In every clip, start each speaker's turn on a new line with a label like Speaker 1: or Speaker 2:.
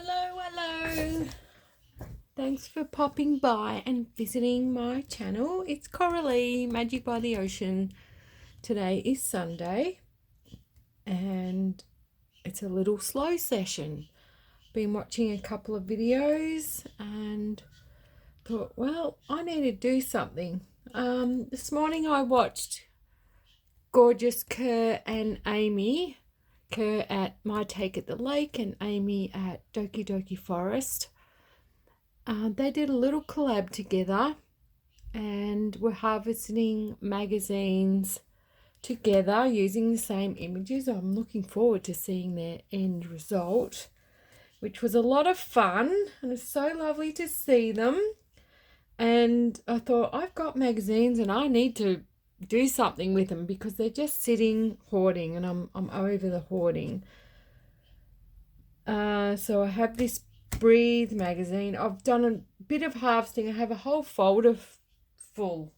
Speaker 1: Hello. Thanks for popping by and visiting my channel. It's Coralie, Magic by the Ocean. Today is Sunday and it's a little slow session. Been watching a couple of videos and thought, well, I need to do something. This morning I watched gorgeous Kerr and Amy. Kerr at My Take at the Lake and Amy at Doki Doki Forest. They did a little collab together and were harvesting magazines together using the same images. I'm looking forward to seeing their end result, which was a lot of fun and it's so lovely to see them. And I thought, I've got magazines and I need to do something with them because they're just sitting hoarding, and I'm over the hoarding. So I have this Breathe magazine. I've done a bit of harvesting. I have a whole folder full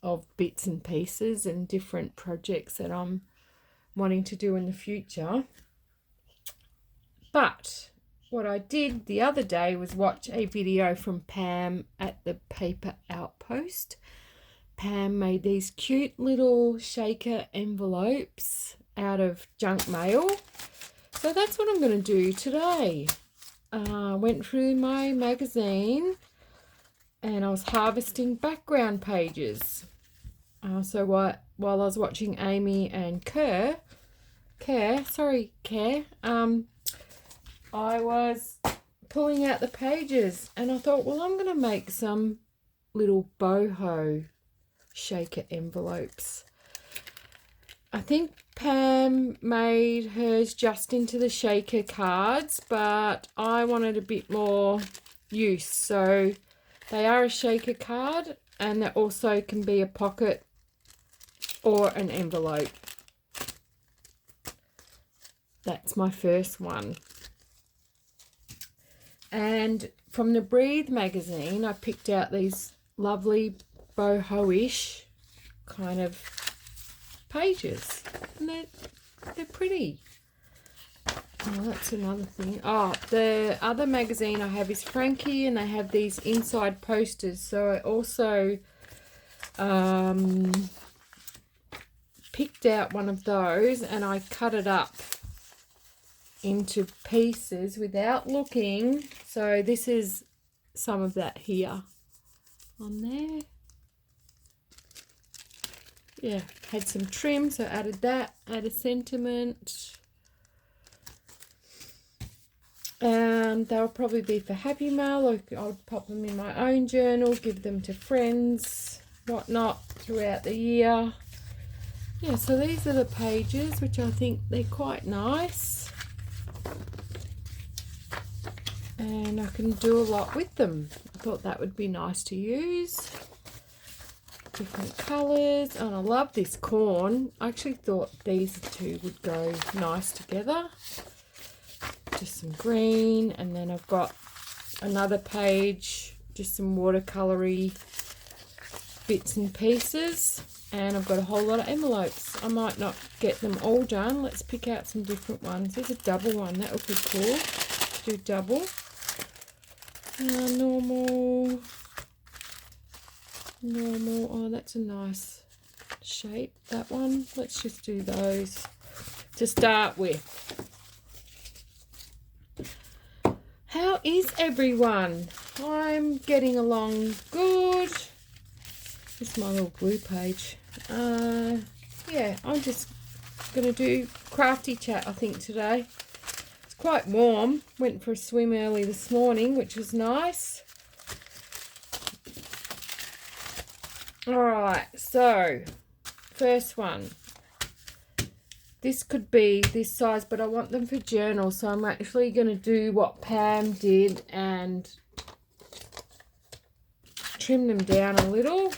Speaker 1: of bits and pieces and different projects that I'm wanting to do in the future. But what I did the other day was watch a video from Pam at the Paper Outpost. Pam made these cute little shaker envelopes out of junk mail. So that's what I'm going to do today. Went through my magazine and I was harvesting background pages. So while I was watching Amy and Kerr, I was pulling out the pages and I thought, well, I'm going to make some little boho shaker envelopes. I think Pam made hers just into the shaker cards, but I wanted a bit more use. So they are a shaker card and they also can be a pocket or an envelope. That's my first one. And from the Breathe magazine, I picked out these lovely boho-ish kind of pages, and they're pretty. Oh, that's another thing. Oh, the other magazine I have is Frankie, and they have these inside posters. So I also picked out one of those and I cut it up into pieces without looking. So this is some of that here on there. Yeah, had some trim, so added that, added sentiment. They'll probably be for Happy Mail, or I'll pop them in my own journal, give them to friends, whatnot, throughout the year. Yeah, so these are the pages, which I think they're quite nice. And I can do a lot with them. I thought that would be nice to use. Different colours, and I love this corn. I actually thought these two would go nice together. Just some green, and then I've got another page, just some watercolory bits and pieces, and I've got a whole lot of envelopes. I might not get them all done. Let's pick out some different ones. There's a double one, that would be cool. Do double. Normal. Oh, that's a nice shape, that one. Let's just do those to start with. How is everyone? I'm getting along good. This is my little glue page. Yeah, I'm just gonna do crafty chat, I think, today. It's quite warm. Went for a swim early this morning, which was nice. Alright, so first one. This could be this size, but I want them for journal, so I'm actually going to do what Pam did and trim them down a little.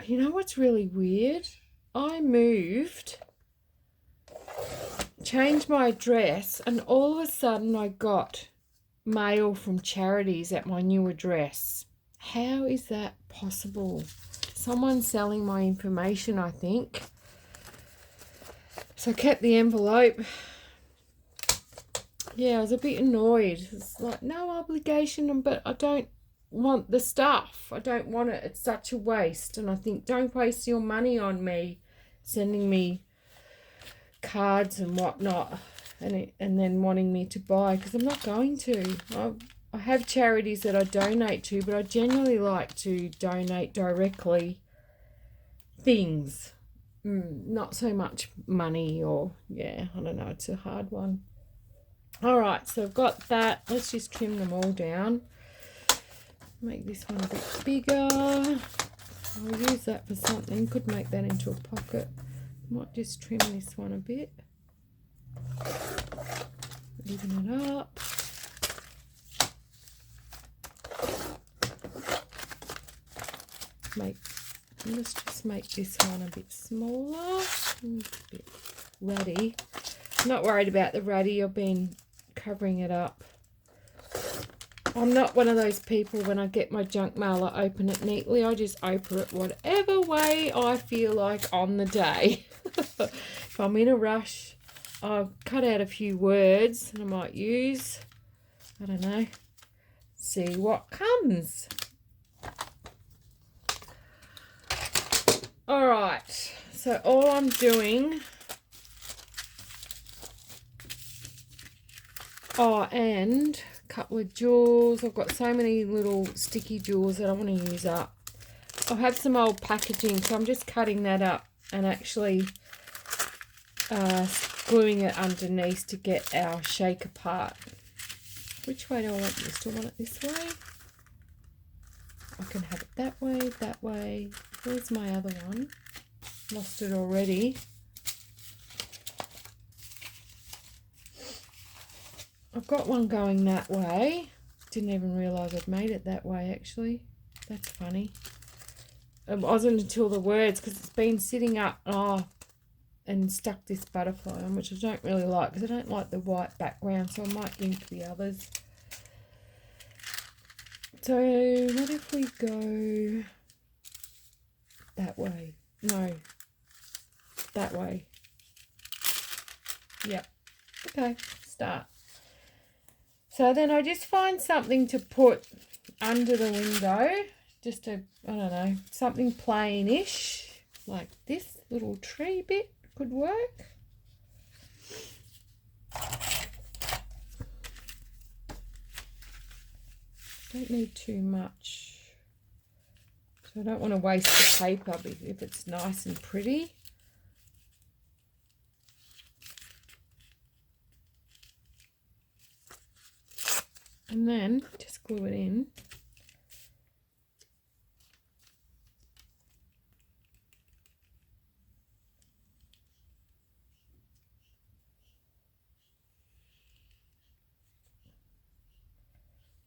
Speaker 1: You know what's really weird? I moved, changed my address, and all of a sudden I got mail from charities at my new address. How is that possible? Someone's selling my information, I think. So I kept the envelope. Yeah, I was a bit annoyed. It's like, no obligation, but I don't want the stuff. I don't want it. It's such a waste. And I think, don't waste your money on me sending me cards and whatnot, and then wanting me to buy, because I'm not going to. I have charities that I donate to, but I generally like to donate directly things, not so much money, or I don't know, it's a hard one. All right, so I've got that. Let's just trim them all down. Make this one a bit bigger. I'll use that for something. Could make that into a pocket. Might just trim this one a bit. Even it up. Let's just make this one a bit smaller. A bit ratty. Not worried about the ratty. I've been covering it up. I'm not one of those people, when I get my junk mail, I open it neatly. I just open it whatever way I feel like on the day. If I'm in a rush, I'll cut out a few words that I might use. I don't know. See what comes. All right. So all I'm doing... Oh, and a couple of jewels. I've got so many little sticky jewels that I want to use up. I have some old packaging, so I'm just cutting that up and actually gluing it underneath to get our shaker part. Which way do I want this? Do I want it this way? I can have it that way, that way. Where's my other one? Lost it already. I've got one going that way. Didn't even realise I'd made it that way, actually. That's funny. It wasn't until the words, because it's been sitting up and stuck this butterfly on, which I don't really like, because I don't like the white background, so I might ink the others. So what if we go that way? No, that way. Yep. Okay, start. So then I just find something to put under the window, just I don't know, something plainish, like this little tree bit could work. Don't need too much. So I don't want to waste the paper if it's nice and pretty. And then just glue it in.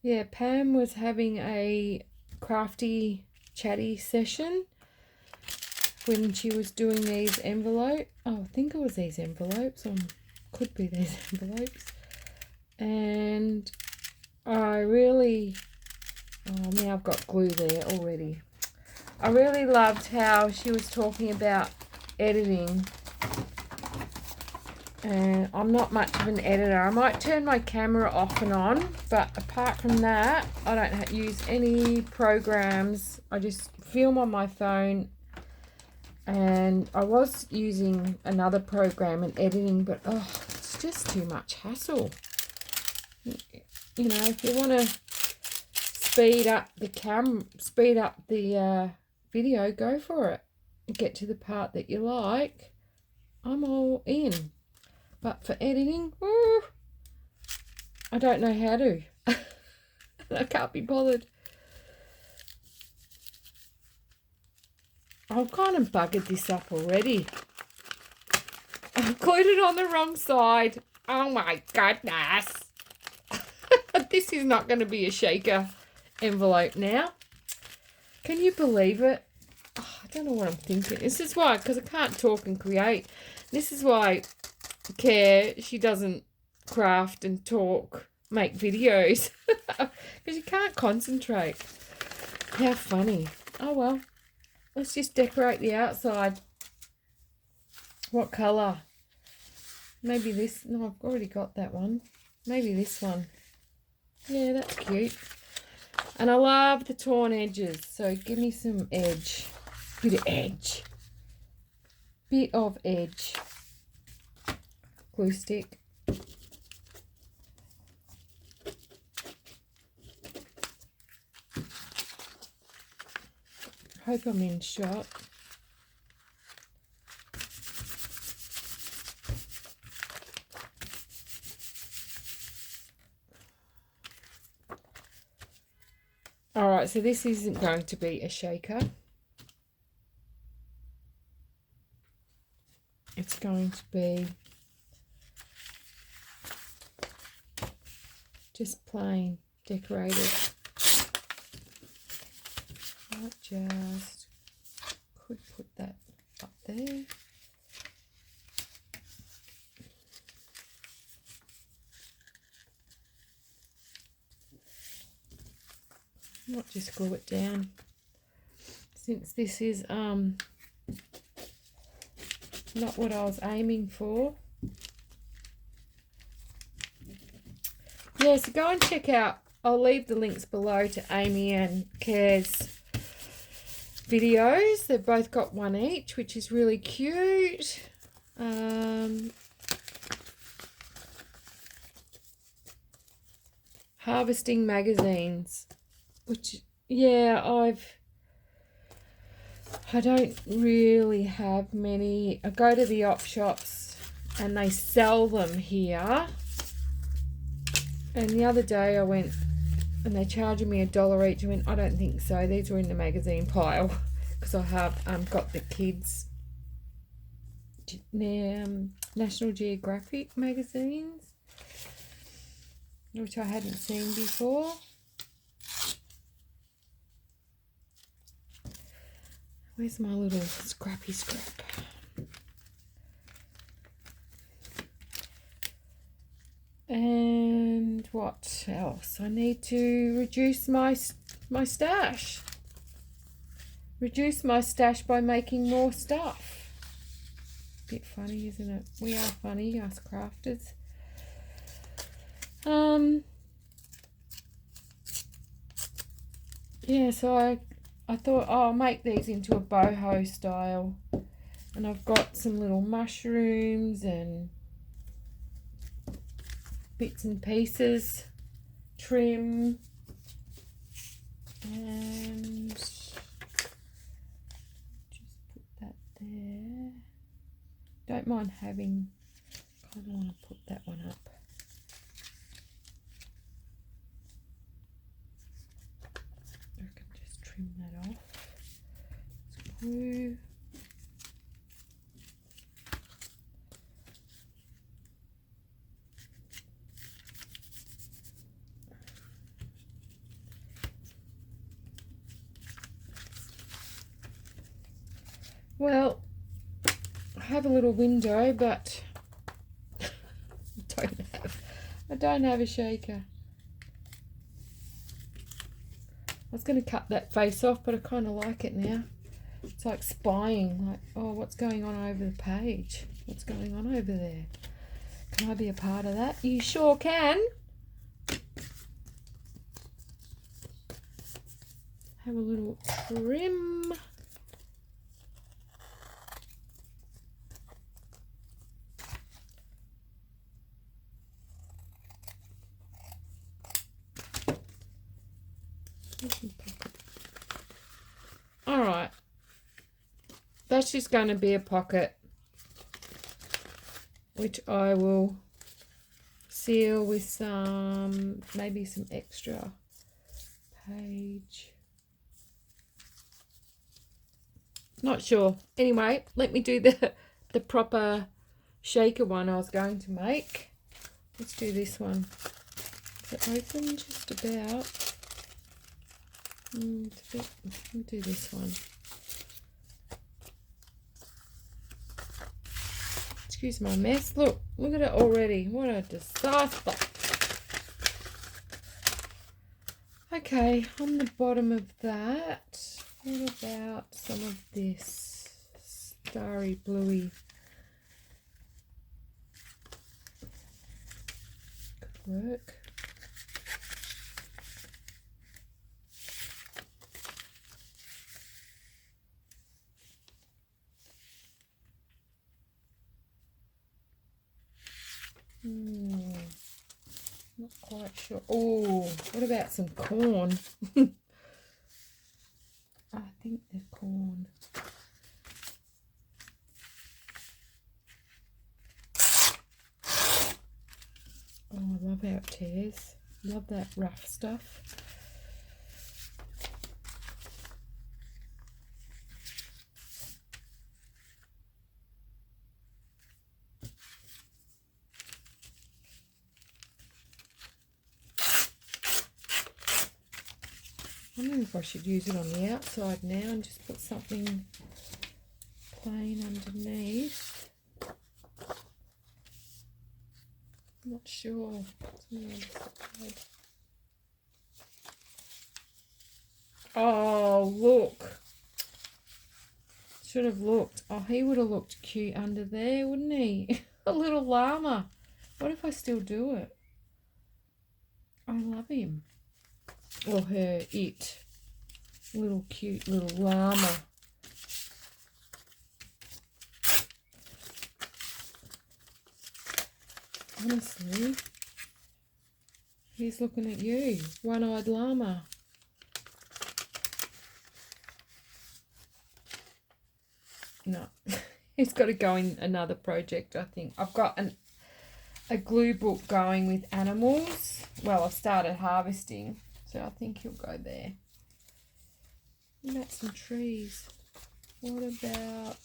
Speaker 1: Yeah, Pam was having a crafty, chatty session when she was doing these envelopes. Oh, I think it was these envelopes. Could be these envelopes. And I really... Oh, now I've got glue there already. I really loved how she was talking about editing. And I'm not much of an editor. I might turn my camera off and on, but apart from that, I don't use any programs. I just film on my phone. And I was using another program and editing, but it's just too much hassle. You know, if you want to speed up the video, go for it. Get to the part that you like. I'm all in. But for editing, I don't know how to. I can't be bothered. I've kind of buggered this up already. I've glued it on the wrong side. Oh my goodness. This is not going to be a shaker envelope now. Can you believe it? Oh, I don't know what I'm thinking. This is why, because I can't talk and create. This is why she doesn't craft and talk, make videos. Because you can't concentrate. How funny. Oh well. Let's just decorate the outside. What colour? Maybe this. No, I've already got that one. Maybe this one. Yeah, that's cute. And I love the torn edges. So give me some edge. Bit of edge. Bit of edge. Glue stick. Hope I'm in shot. Alright, so this isn't going to be a shaker. It's going to be just plain decorated. I just could put that up there. Not just glue it down, since this is not what I was aiming for. Yeah, so go and check out, I'll leave the links below to Amy and Care's videos. They've both got one each, which is really cute. Harvesting magazines, which, yeah, I don't really have many. I go to the op shops and they sell them here. And the other day I went and they charged me $1 each. I went, I don't think so. These were in the magazine pile because I have got the kids' National Geographic magazines, which I hadn't seen before. Where's my little scrappy scrap? And what else? I need to reduce my stash. Reduce my stash by making more stuff. Bit funny, isn't it? We are funny, us crafters. Yeah, so I thought, oh, I'll make these into a boho style. And I've got some little mushrooms and bits and pieces, trim, and just put that there. Don't mind having, kind of want to put that one up. I can just trim that off. Glue. Well, I have a little window, but I don't have a shaker. I was going to cut that face off, but I kind of like it now. It's like spying, like, oh, what's going on over the page? What's going on over there? Can I be a part of that? You sure can. Have a little trim. Alright, that's just going to be a pocket, which I will seal with some, maybe some extra page. Not sure. Anyway, let me do the proper shaker one I was going to make. Let's do this one. Is it open just about? It's a bit, we'll do this one. Excuse my mess. Look at it already. What a disaster. Okay, on the bottom of that, what about some of this starry bluey? work. Not quite sure. Oh, what about some corn? I think they're corn. Oh, I love how it tears. Love that rough stuff. I wonder if I should use it on the outside now and just put something plain underneath. Not sure. Oh, look. Should have looked. Oh, he would have looked cute under there, wouldn't he? A little llama. What if I still do it? I love him. Or her, it. Little cute little llama. Honestly, he's looking at you, one-eyed llama. No, he's got to go in another project, I think. I've got a glue book going with animals. Well, I've started harvesting, so I think he'll go there. What about some trees? What about...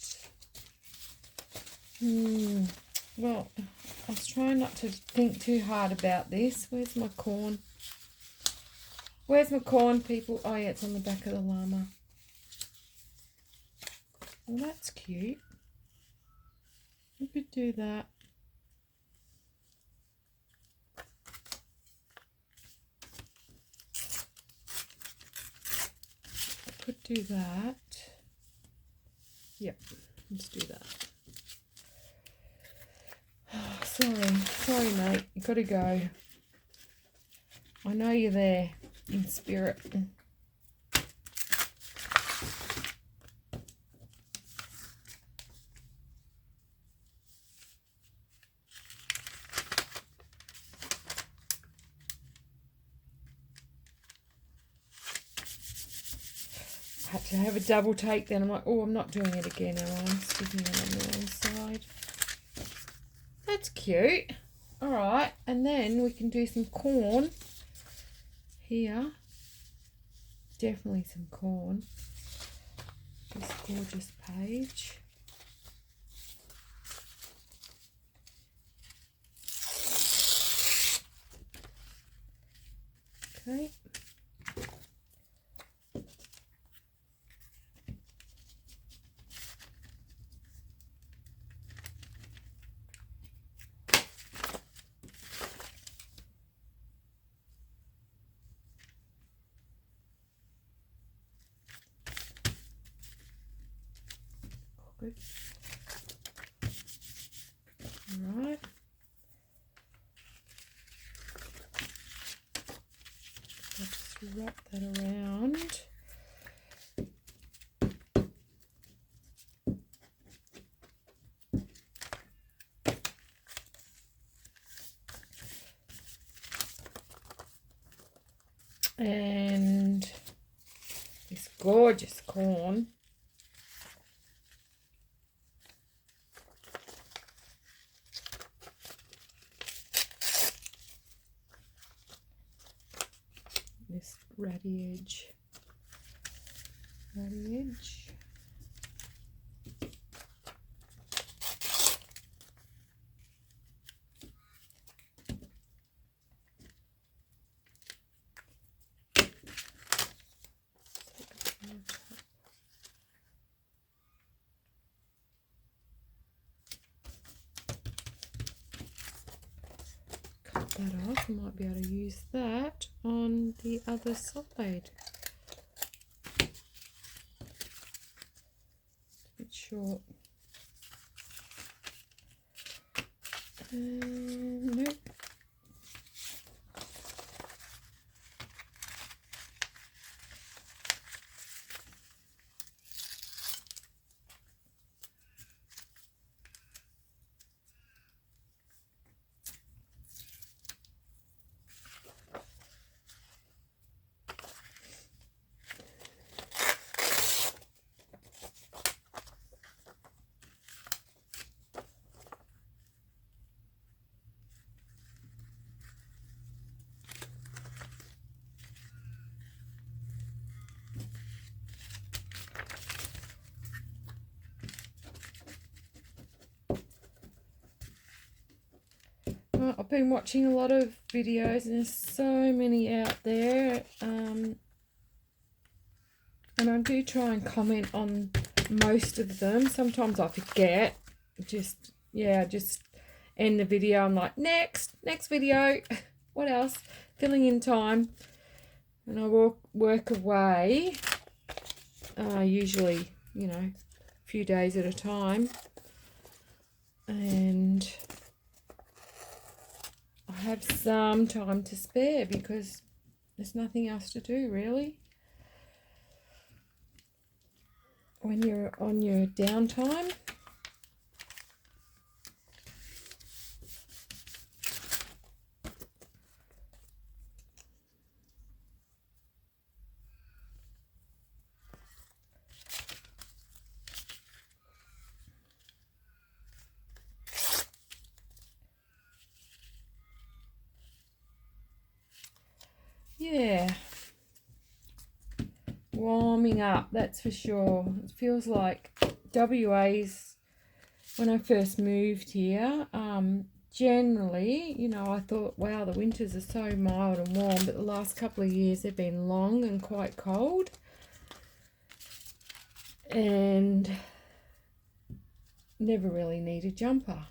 Speaker 1: Well, I was trying not to think too hard about this. Where's my corn? Where's my corn, people? Oh, yeah, it's on the back of the llama. Well, that's cute. We could do that. I could do that. Yep, let's do that. Sorry, mate. You gotta go. I know you're there in spirit. I had to have a double take then. I'm like, oh, I'm not doing it again, am I? I'm sticking it on the wrong side. That's cute. All right, and then we can do some corn here. Definitely some corn. This gorgeous page. Okay. Good. All right. I'll just wrap that around. And this gorgeous corn. This ratty edge. Cut that off. I might be able to use that on the other side. It's a bit short. Nope. I've been watching a lot of videos and there's so many out there. And I do try and comment on most of them. Sometimes I forget. Just end the video. I'm like, next video. What else? Filling in time. And I work away. Usually, a few days at a time. And I have some time to spare because there's nothing else to do, really. When you're on your downtime. Yeah, warming up, that's for sure. It feels like WA's, when I first moved here, generally, I thought, wow, the winters are so mild and warm, but the last couple of years they've been long and quite cold. And never really need a jumper.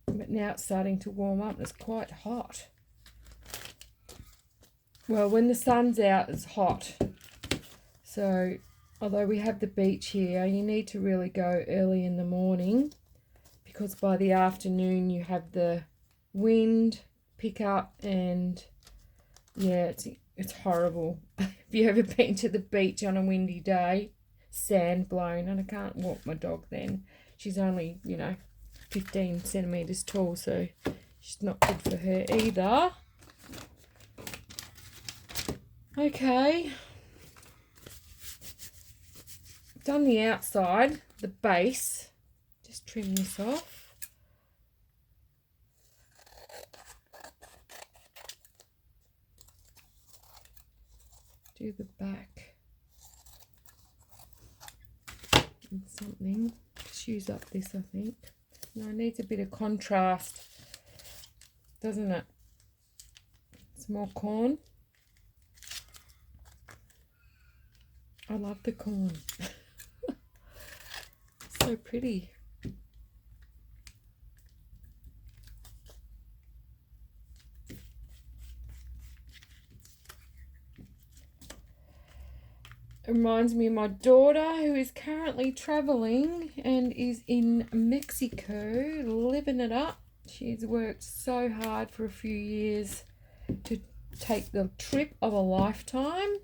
Speaker 1: But now it's starting to warm up. It's quite hot. Well, when the sun's out, it's hot. So, although we have the beach here, you need to really go early in the morning because by the afternoon you have the wind pick up and yeah, it's horrible. If you ever been to the beach on a windy day, sand blown, and I can't walk my dog then. She's only, 15 centimetres tall, so she's not good for her either. Okay, done the outside, the base. Just trim this off. Do the back. And something. Just use up this, I think. No, it needs a bit of contrast, doesn't it? Some more corn. I love the corn. So pretty. It reminds me of my daughter who is currently traveling and is in Mexico living it up. She's worked so hard for a few years to take the trip of a lifetime.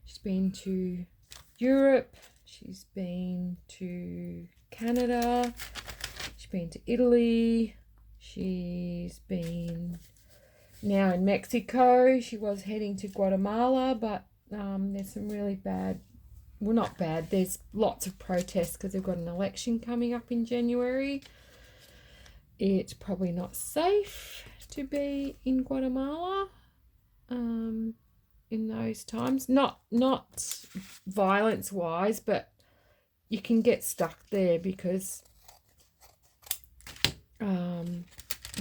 Speaker 1: She's been to Europe, she's been to Canada, she's been to Italy, she's been now in Mexico. She was heading to Guatemala, but there's some really bad, well, not bad, there's lots of protests because they've got an election coming up in January. It's probably not safe to be in Guatemala in those times. Not violence wise, but you can get stuck there because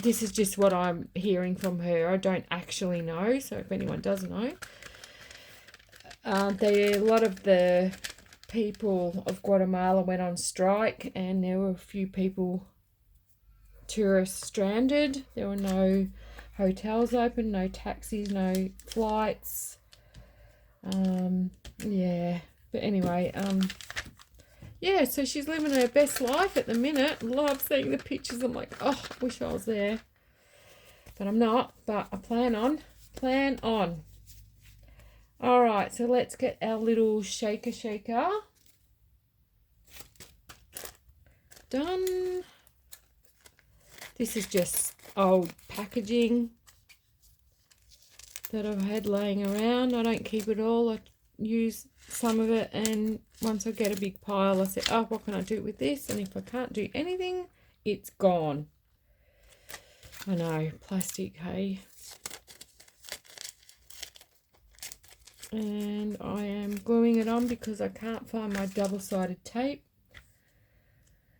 Speaker 1: this is just what I'm hearing from her. I don't actually know, so if anyone does know, a lot of the people of Guatemala went on strike and there were a few people, tourists, stranded. There were no hotels open, no taxis, no flights. Yeah, but anyway, yeah, so she's living her best life at the minute. Love seeing the pictures. I'm like, oh, wish I was there, but I'm not, but I plan on. All right, so let's get our little shaker done. This is just old packaging that I've had laying around. I don't keep it all. I use some of it, and once I get a big pile, I say, oh, what can I do with this? And if I can't do anything, it's gone. I know, plastic, hey. And I am gluing it on because I can't find my double-sided tape.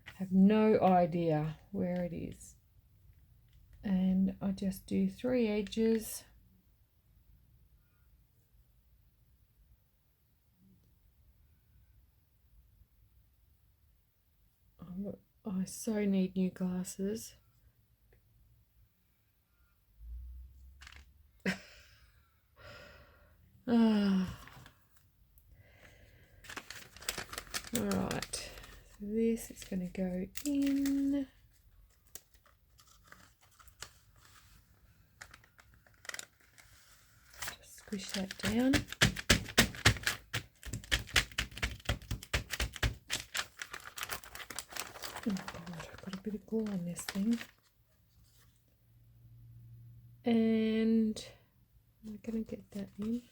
Speaker 1: I have no idea where it is. and I just do 3 edges. I so need new glasses. Alright, so this is going to go in. Just squish that down. Oh God, I've got a bit of glue on this thing. And I'm going to get that in.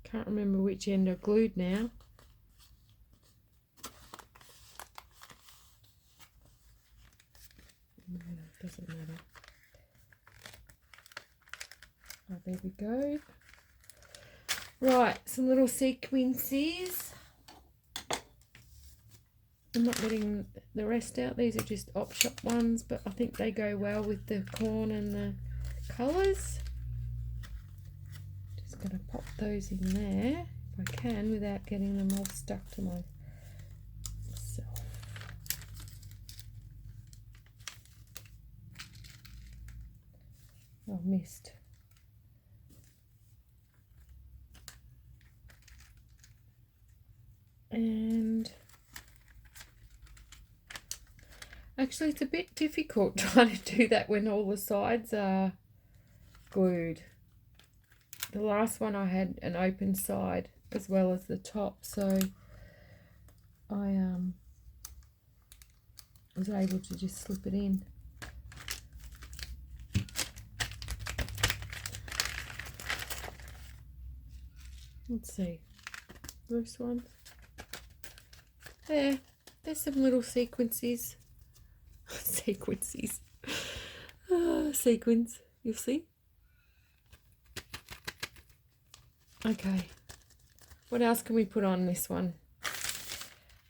Speaker 1: Can't remember which end I glued now. No, doesn't matter. Oh, there we go. Right, some little sequences. I'm not getting the rest out. These are just op shop ones, but I think they go well with the corn and the colours. Just going to pop those in there if I can without getting them all stuck to myself. Oh, missed. And actually it's a bit difficult trying to do that when all the sides are glued. The last one I had an open side as well as the top, so I was able to just slip it in. Let's see, this one. There's some little sequences. Sequences. Sequins, you'll see. Okay, what else can we put on this one?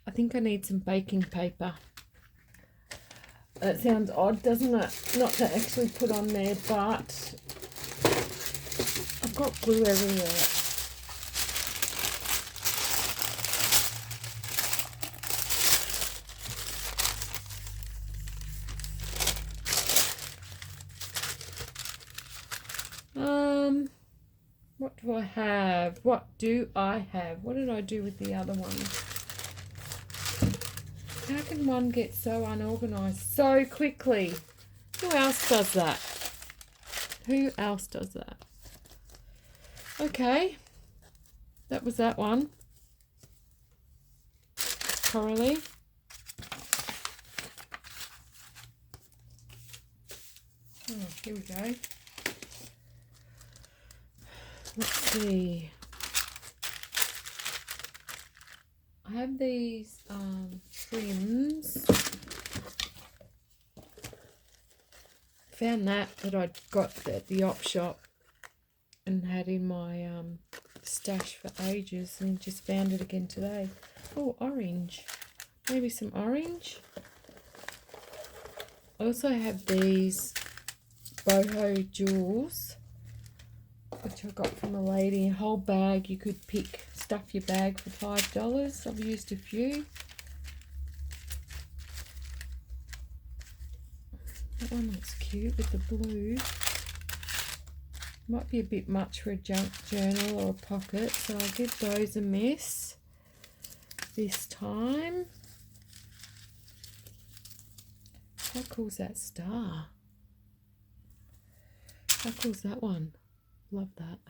Speaker 1: I think I need some baking paper. That sounds odd, doesn't it? Not to actually put on there, but I've got glue everywhere. What do I have? What do I have? What did I do with the other one? How can one get so unorganized so quickly? Who else does that? Who else does that? Okay, that was that one. Coralie. Oh, here we go. Let's see. I have these trims. Found that I'd got at the op shop and had in my stash for ages, and just found it again today. Oh, orange. Maybe some orange. I also have these boho jewels, which I got from a lady. A whole bag. You could stuff your bag for $5. I've used a few. That one looks cute with the blue. Might be a bit much for a junk journal or a pocket, so I'll give those a miss this time. How cool's that star? How cool's that one? Love that.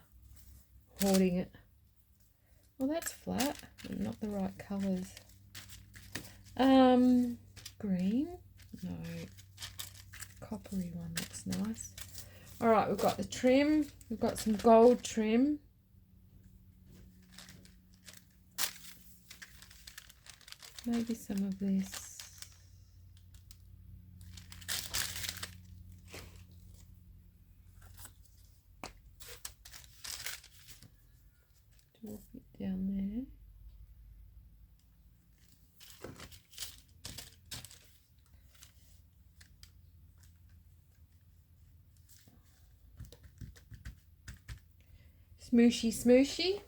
Speaker 1: Hoarding it. Well, that's flat. Not the right colours. Green? No. Coppery one looks nice. Alright, we've got the trim. We've got some gold trim. Maybe some of this. Do a bit down there. Smooshy, smooshy.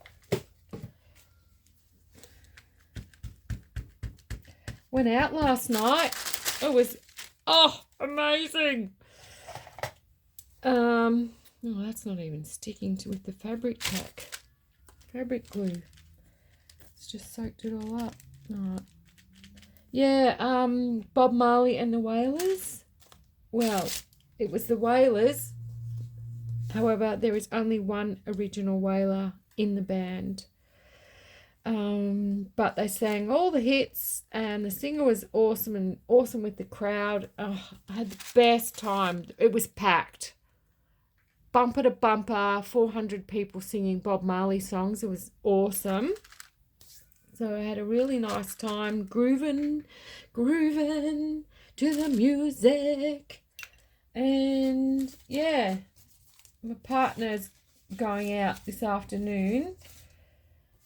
Speaker 1: Went out last night. It was, amazing. Oh, that's not even sticking to with the fabric pack. Fabric glue. It's just soaked it all up. Alright. Yeah, Bob Marley and the Wailers. Well, it was the Wailers. However, there is only one original Wailer in the band. But they sang all the hits and the singer was awesome with the crowd. I had the best time. It was packed. Bumper to bumper, 400 people singing Bob Marley songs. It was awesome. So I had a really nice time grooving to the music. And yeah, my partner's going out this afternoon.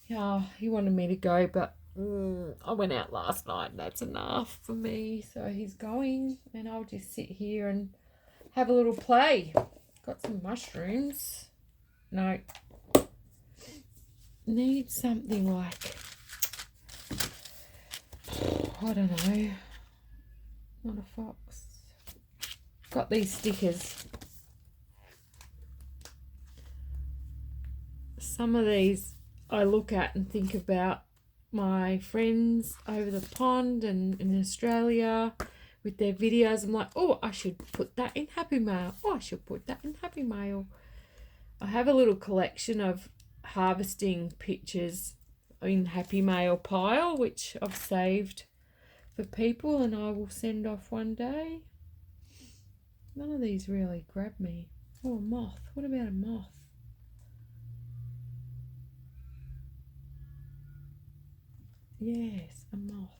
Speaker 1: He wanted me to go, but I went out last night and that's enough for me. So he's going and I'll just sit here and have a little play. Got some mushrooms. No. Need something like, I don't know. Not a fox. Got these stickers. Some of these I look at and think about my friends over the pond and in Australia with their videos. I'm like, oh, I should put that in Happy Mail. Oh, I should put that in Happy Mail. I have a little collection of harvesting pictures in Happy Mail pile, which I've saved for people and I will send off one day. None of these really grab me. Oh, a moth. What about a moth? Yes, a moth.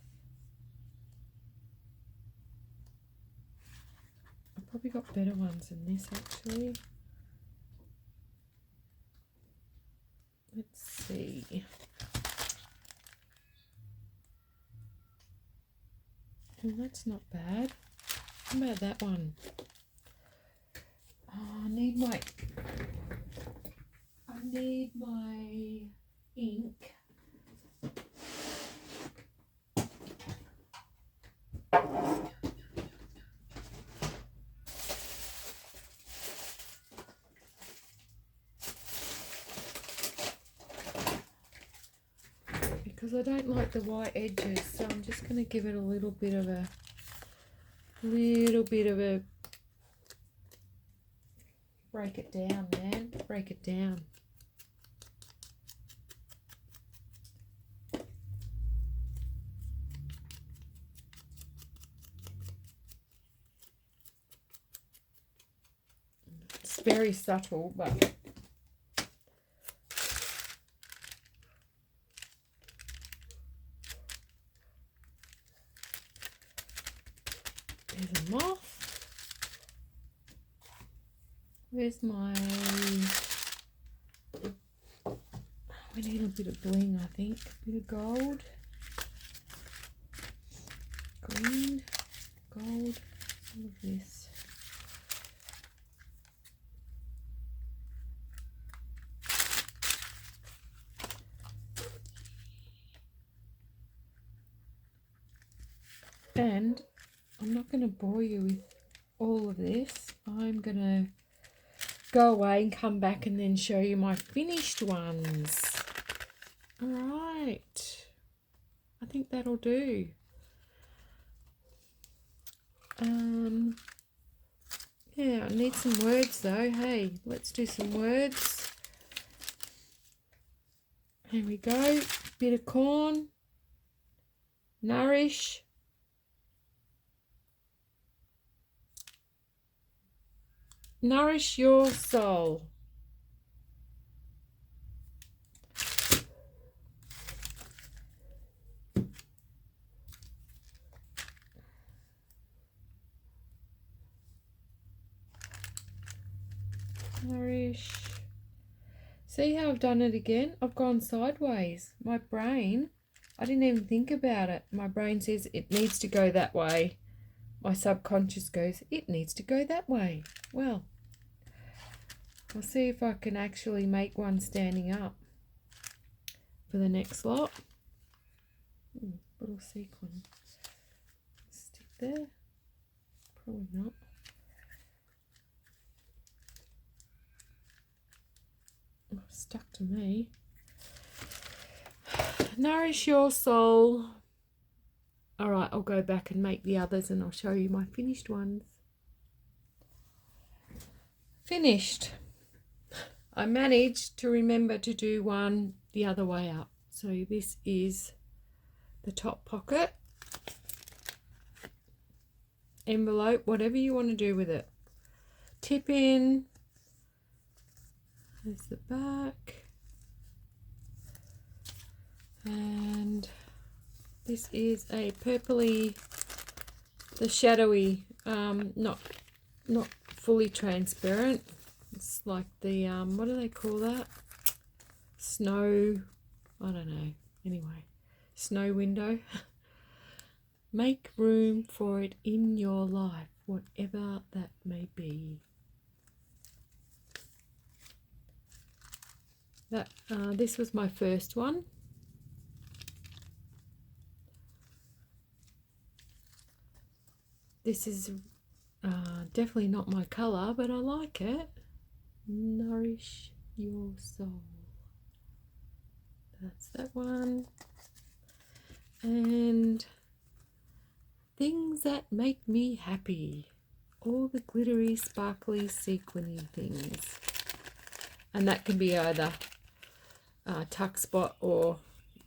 Speaker 1: I've probably got better ones than this actually. Let's see. Well, that's not bad. How about that one? Oh, I need my ink. Because I don't like the white edges, so I'm just going to give it a little bit of a break it down, man. Break it down. It's very subtle, but there's a moth. Where's my... We need a bit of bling, I think. A bit of gold. Green. Gold. Some of this. And I'm not going to bore you with all of this. I'm going to go away and come back and then show you my finished ones. All right. I think that'll do. Yeah, I need some words though. Hey, let's do some words. Here we go. Bit of corn. Nourish. Nourish your soul. Nourish. See how I've done it again? I've gone sideways. My brain, I didn't even think about it. My brain says it needs to go that way. My subconscious goes, it needs to go that way. Well, I'll see if I can actually make one standing up for the next lot. Little sequin. Stick there. Probably not. Oh, stuck to me. Nourish your soul. Alright, I'll go back and make the others and I'll show you my finished ones. Finished. I managed to remember to do one the other way up. So this is the top pocket. Envelope, whatever you want to do with it. Tip in. There's the back. And this is a purpley, the shadowy, not fully transparent. It's like the what do they call that? Snow, I don't know. Anyway, snow window. Make room for it in your life, whatever that may be. That this was my first one. This is definitely not my colour, but I like it. Nourish your soul. That's that one. And things that make me happy. All the glittery, sparkly, sequiny things. And that can be either tuck spot or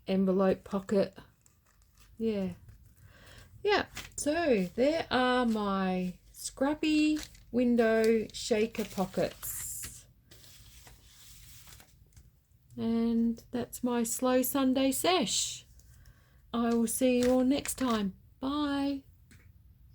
Speaker 1: envelope pocket. Yeah. So there are my scrappy window shaker pockets. And that's my slow Sunday sesh. I will see you all next time.